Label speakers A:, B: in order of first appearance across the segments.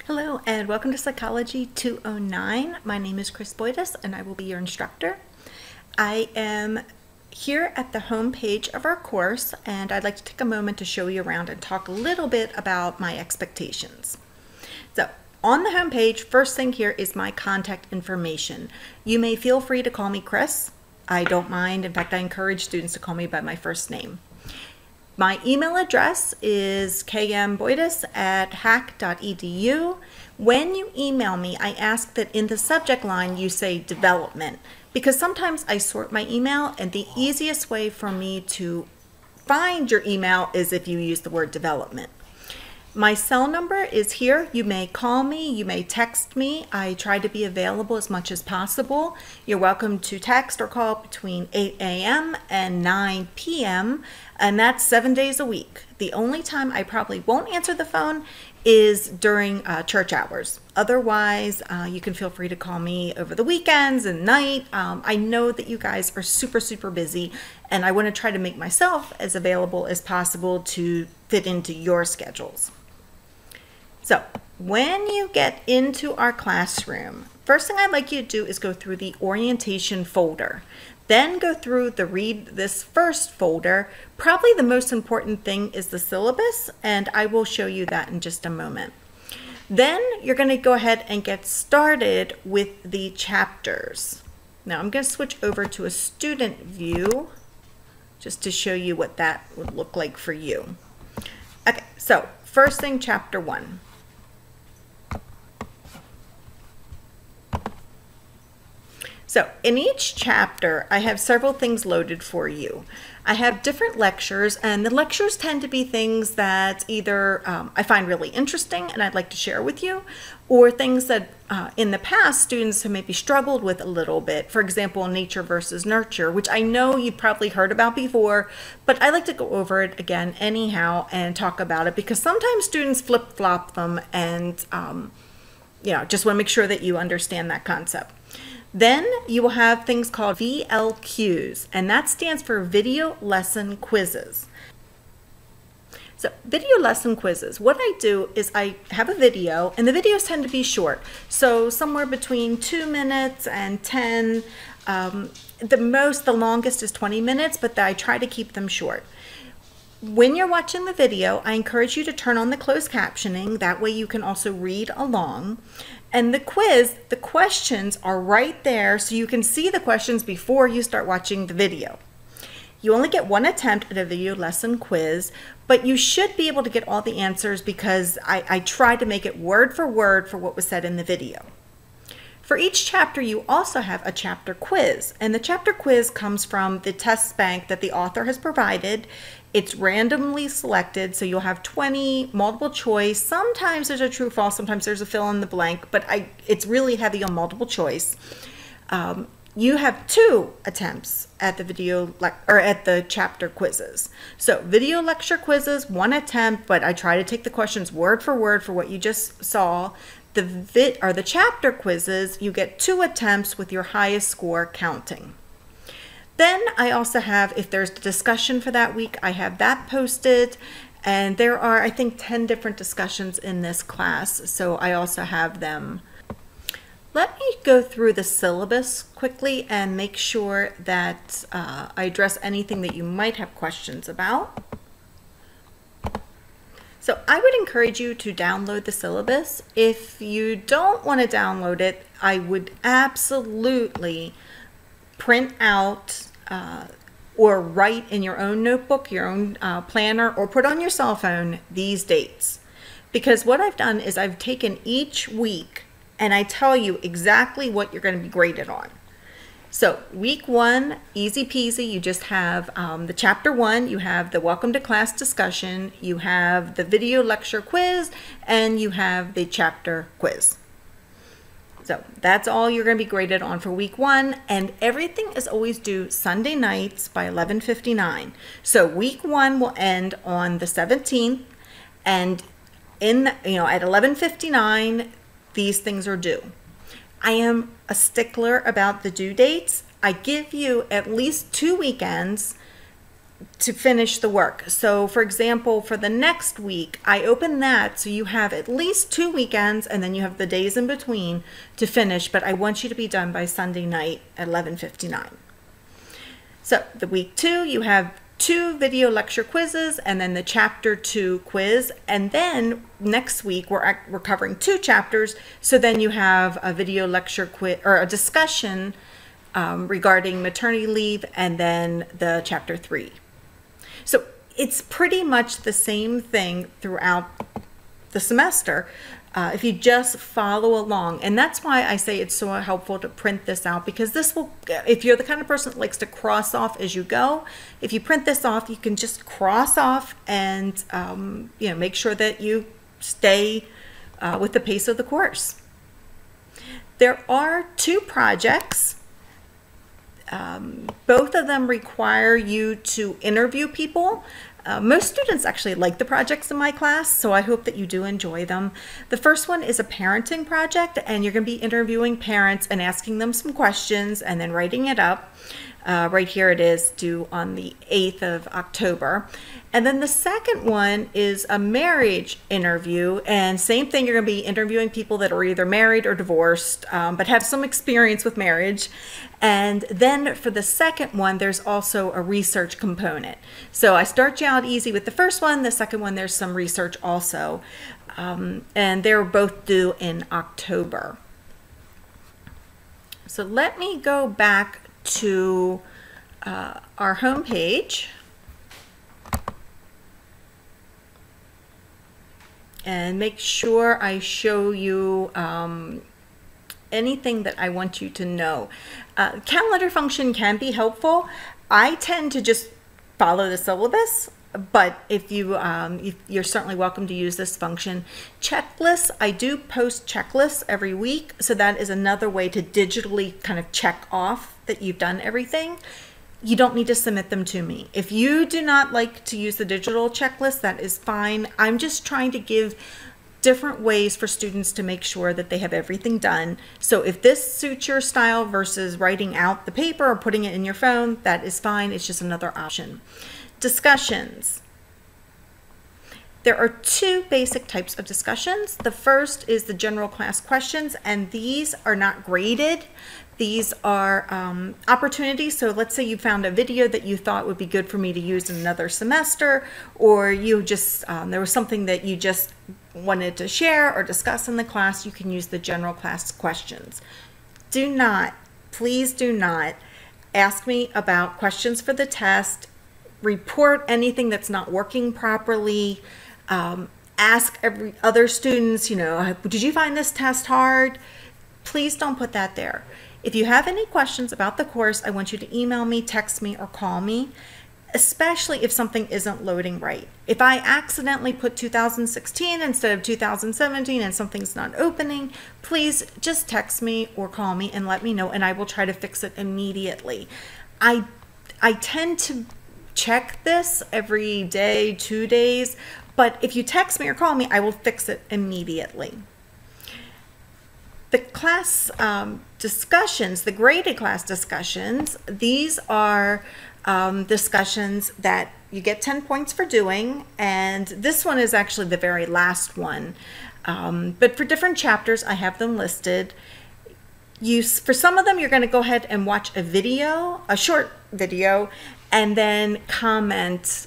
A: Hello and welcome to Psychology 209. My name is Chris Boydus and I will be your instructor. I am here at the home page of our course and I'd like to take a moment to show you around and talk a little bit about my expectations. So on the home page, first thing here is my contact information. You may feel free to call me Chris. I don't mind. In fact, I encourage students to call me by my first name. My email address is kmboydus@hack.edu. When you email me, I ask that in the subject line you say development, because sometimes I sort my email and the easiest way for me to find your email is if you use the word development. My cell number is here. You may call me, you may text me. I try to be available as much as possible. You're welcome to text or call between 8 a.m. and 9 p.m. and that's 7 days a week. The only time I probably won't answer the phone is during church hours. Otherwise, you can feel free to call me over the weekends and night. I know that you guys are super busy and I want to try to make myself as available as possible to fit into your schedules. So when you get into our classroom, first thing I'd like you to do is go through the orientation folder. Then go through the read this first folder. Probably the most important thing is the syllabus, and I will show you that in just a moment. Then you're going to go ahead and get started with the chapters. Now I'm going to switch over to a student view just to show you what that would look like for you. Okay, so first thing, chapter 1. So in each chapter, I have several things loaded for you. I have different lectures, and the lectures tend to be things that either I find really interesting and I'd like to share with you, or things that in the past students have maybe struggled with a little bit. For example, nature versus nurture, which I know you've probably heard about before, but I like to go over it again anyhow and talk about it because sometimes students flip-flop them and just want to make sure that you understand that concept. Then you will have things called VLQs, and that stands for Video Lesson Quizzes. So video lesson quizzes, what I do is I have a video, and the videos tend to be short, so somewhere between 2 minutes and 10. The longest is 20 minutes, but I try to keep them short. When you're watching the video, I encourage you to turn on the closed captioning. That way you can also read along. And the quiz, the questions are right there so you can see the questions before you start watching the video. You only get one attempt at a video lesson quiz, but you should be able to get all the answers because I tried to make it word for what was said in the video. For each chapter, you also have a chapter quiz, and the chapter quiz comes from the test bank that the author has provided. It's randomly selected, so you'll have 20 multiple choice. Sometimes there's a true false, sometimes there's a fill in the blank, but it's really heavy on multiple choice. You have 2 attempts at the chapter quizzes. So video lecture quizzes, 1 attempt, but I try to take the questions word for what you just saw. The chapter quizzes, you get 2 attempts with your highest score counting. Then I also have, if there's a discussion for that week, I have that posted. And there are, I think, 10 different discussions in this class, so I also have them. Let me go through the syllabus quickly and make sure that I address anything that you might have questions about. So I would encourage you to download the syllabus. If you don't want to download it, I would absolutely print out or write in your own notebook, your own planner, or put on your cell phone these dates. Because what I've done is I've taken each week and I tell you exactly what you're going to be graded on. So week 1, easy peasy, you just have the chapter 1, you have the welcome to class discussion, you have the video lecture quiz, and you have the chapter quiz. So that's all you're going to be graded on for week 1, and everything is always due Sunday nights by 11:59. So week 1 will end on the 17th, and at 11:59, these things are due. I am a stickler about the due dates. I give you at least 2 weekends to finish the work. So for example, for the next week, I open that so you have at least 2 weekends and then you have the days in between to finish, but I want you to be done by Sunday night at 11:59. So the week 2, you have 2 video lecture quizzes and then the chapter 2 quiz. And then next week we're covering 2 chapters. So then you have a video lecture quiz or a discussion regarding maternity leave and then the chapter 3. So it's pretty much the same thing throughout the semester. If you just follow along. And that's why I say it's so helpful to print this out, because this will, if you're the kind of person that likes to cross off as you go, if you print this off, you can just cross off and you know, make sure that you stay with the pace of the course. There are 2 projects. Both of them require you to interview people. Most students actually like the projects in my class, so I hope that you do enjoy them. The first one is a parenting project, and you're going to be interviewing parents and asking them some questions and then writing it up. Right here it is, due on the 8th of October. And then the second one is a marriage interview, and same thing, you're going to be interviewing people that are either married or divorced, but have some experience with marriage. And then for the second one, there's also a research component. So I start you out easy with the first one. The second one, there's some research also. And they're both due in October. So let me go back to our home page and make sure I show you anything that I want you to know. Calendar function can be helpful. I tend to just follow the syllabus, but if you you're certainly welcome to use this function. Checklists, I do post checklists every week, so that is another way to digitally kind of check off that you've done everything. You don't need to submit them to me. If you do not like to use the digital checklist, that is fine. I'm just trying to give different ways for students to make sure that they have everything done. So if this suits your style versus writing out the paper or putting it in your phone, that is fine. It's just another option. Discussions. There are 2 basic types of discussions. The first is the general class questions, and these are not graded. These are opportunities. So let's say you found a video that you thought would be good for me to use in another semester, or you just, there was something that you just wanted to share or discuss in the class. You can use the general class questions. Do not, please do not ask me about questions for the test, report anything that's not working properly, ask every other students, you know, did you find this test hard? Please don't put that there. If you have any questions about the course, I want you to email me, text me, or call me, especially if something isn't loading right. If I accidentally put 2016 instead of 2017 and something's not opening, please just text me or call me and let me know, and I will try to fix it immediately. I tend to check this every day, 2 days, but if you text me or call me, I will fix it immediately. The class discussions, the graded class discussions, these are discussions that you get 10 points for doing, and this one is actually the very last one. But for different chapters, I have them listed. For some of them, you're going to go ahead and watch a video, a short video, and then comment.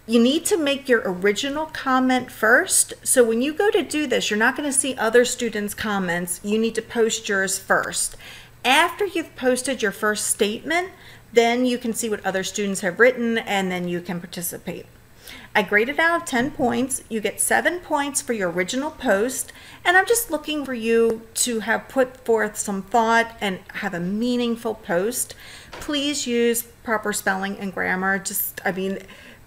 A: You need to make your original comment first. So when you go to do this, you're not going to see other students' comments. You need to post yours first. After you've posted your first statement, then you can see what other students have written, and then you can participate. I graded out of 10 points. You get 7 points for your original post, and I'm just looking for you to have put forth some thought and have a meaningful post. Please use proper spelling and grammar.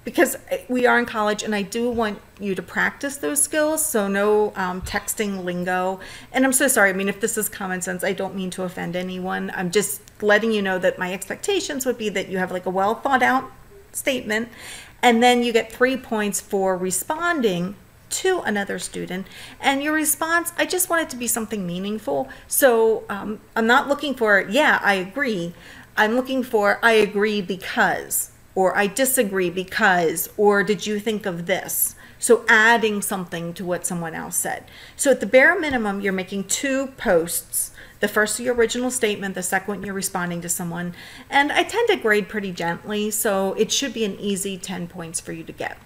A: Because we are in college, and I do want you to practice those skills, so no texting lingo. And I'm so sorry, I mean, if this is common sense, I don't mean to offend anyone. I'm just letting you know that my expectations would be that you have like a well thought out statement, and then you get 3 points for responding to another student. And your response, I just want it to be something meaningful. So I'm not looking for, yeah, I agree. I'm looking for I agree because, or I disagree because, or did you think of this? So adding something to what someone else said. So at the bare minimum, you're making 2 posts. The first is your original statement, the second one you're responding to someone. And I tend to grade pretty gently, so it should be an easy 10 points for you to get.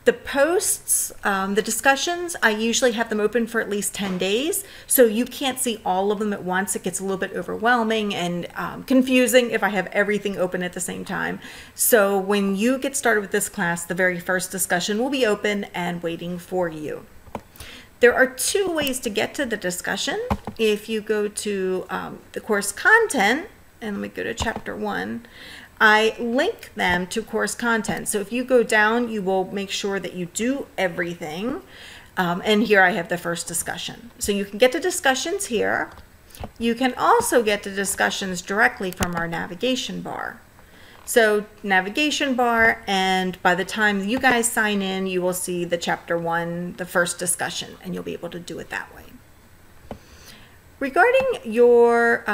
A: The posts, the discussions, I usually have them open for at least 10 days. So you can't see all of them at once. It gets a little bit overwhelming and confusing if I have everything open at the same time. So when you get started with this class, the very first discussion will be open and waiting for you. There are 2 ways to get to the discussion. If you go to the course content, and let me go to chapter 1, I link them to course content. So if you go down, you will make sure that you do everything. And here I have the first discussion. So you can get to discussions here. You can also get to discussions directly from our navigation bar. So navigation bar, and by the time you guys sign in, you will see the chapter 1, the first discussion, and you'll be able to do it that way. Regarding your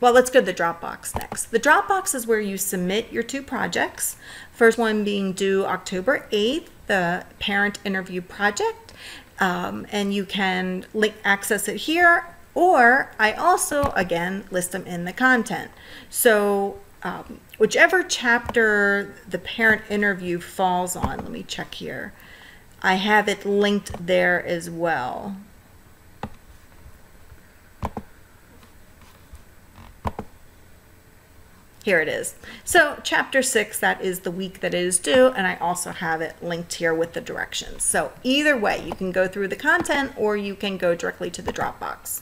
A: well, let's go to the Dropbox next. The Dropbox is where you submit your 2 projects. First one being due October 8th, the parent interview project. And you can access it here, or I also, again, list them in the content. So whichever chapter the parent interview falls on, let me check here. I have it linked there as well. Here it is. So chapter 6, that is the week that it is due, and I also have it linked here with the directions. So either way, you can go through the content or you can go directly to the Dropbox.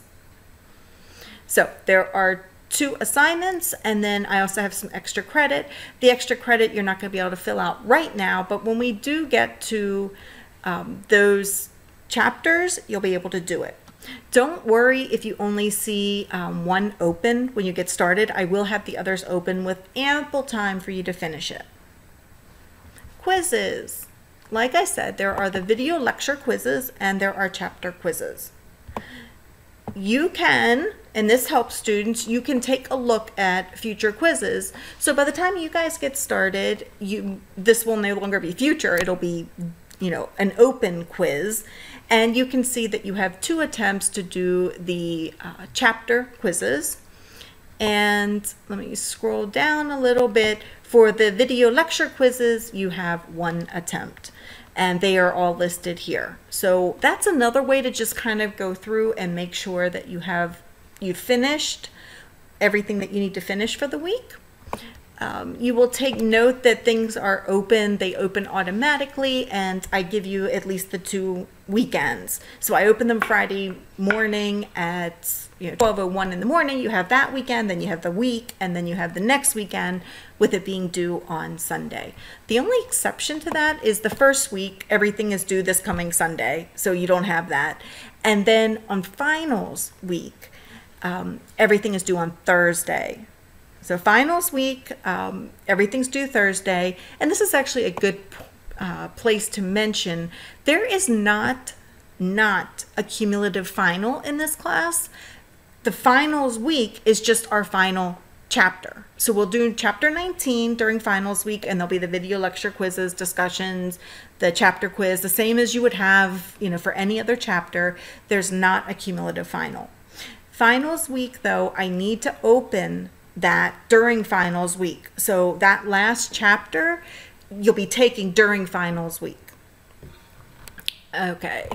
A: So there are 2 assignments, and then I also have some extra credit. The extra credit you're not going to be able to fill out right now, but when we do get to those chapters, you'll be able to do it. Don't worry if you only see 1 open when you get started. I will have the others open with ample time for you to finish it. Quizzes. Like I said, there are the video lecture quizzes and there are chapter quizzes. You can, and this helps students, you can take a look at future quizzes. So by the time you guys get started, this will no longer be future, it'll be, you know, an open quiz. And you can see that you have 2 attempts to do the chapter quizzes. And let me scroll down a little bit. For the video lecture quizzes, you have 1 attempt. And they are all listed here. So that's another way to just kind of go through and make sure that you've finished everything that you need to finish for the week. You will take note that things are open, they open automatically, and I give you at least the 2 weekends. So I open them Friday morning at 12:01 in the morning, you have that weekend, then you have the week, and then you have the next weekend with it being due on Sunday. The only exception to that is the first week, everything is due this coming Sunday, so you don't have that. And then on finals week, everything is due on Thursday. So finals week, everything's due Thursday, and this is actually a good place to mention. There is not a cumulative final in this class. The finals week is just our final chapter. So we'll do chapter 19 during finals week, and there'll be the video lecture quizzes, discussions, the chapter quiz, the same as you would have, for any other chapter. There's not a cumulative final. Finals week, though, I need to open that during finals week. So that last chapter you'll be taking during finals week. Okay,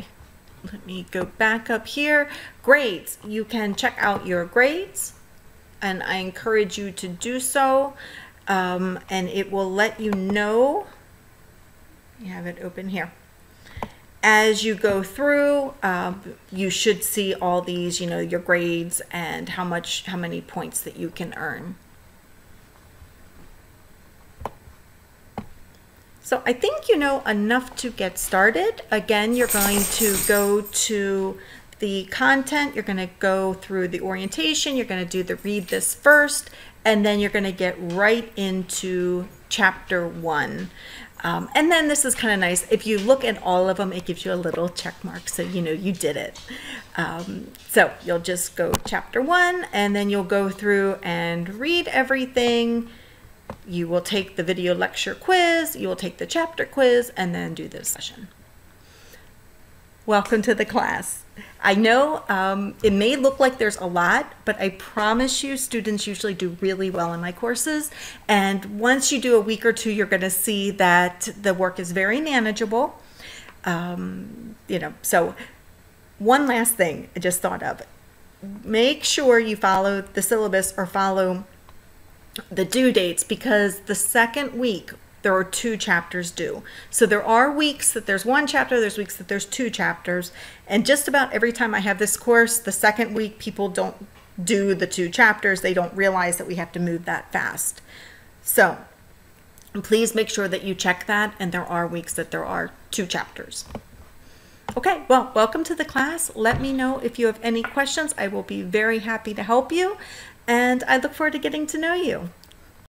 A: let me go back up here. Grades. You can check out your grades, and I encourage you to do so, and it will let you know. You have it open here. As you go through, you should see all these, your grades and how many points that you can earn. So I think you know enough to get started. Again, you're going to go to the content, you're going to go through the orientation, you're going to do the read this first, and then you're going to get right into chapter 1. And then this is kind of nice. If you look at all of them, it gives you a little check mark so you know you did it. So you'll just go chapter 1 and then you'll go through and read everything. You will take the video lecture quiz, you will take the chapter quiz, and then do this session. Welcome to the class. I know it may look like there's a lot, but I promise you students usually do really well in my courses. And once you do a week or two, you're going to see that the work is very manageable. So one last thing I just thought of. Make sure you follow the syllabus or follow the due dates, because the second week there are 2 chapters due. So there are weeks that there's 1 chapter, there's weeks that there's 2 chapters, and just about every time I have this course, the second week people don't do the 2 chapters. They don't realize that we have to move that fast. So please make sure that you check that, and there are weeks that there are 2 chapters. Okay, well, welcome to the class. Let me know if you have any questions. I will be very happy to help you, and I look forward to getting to know you.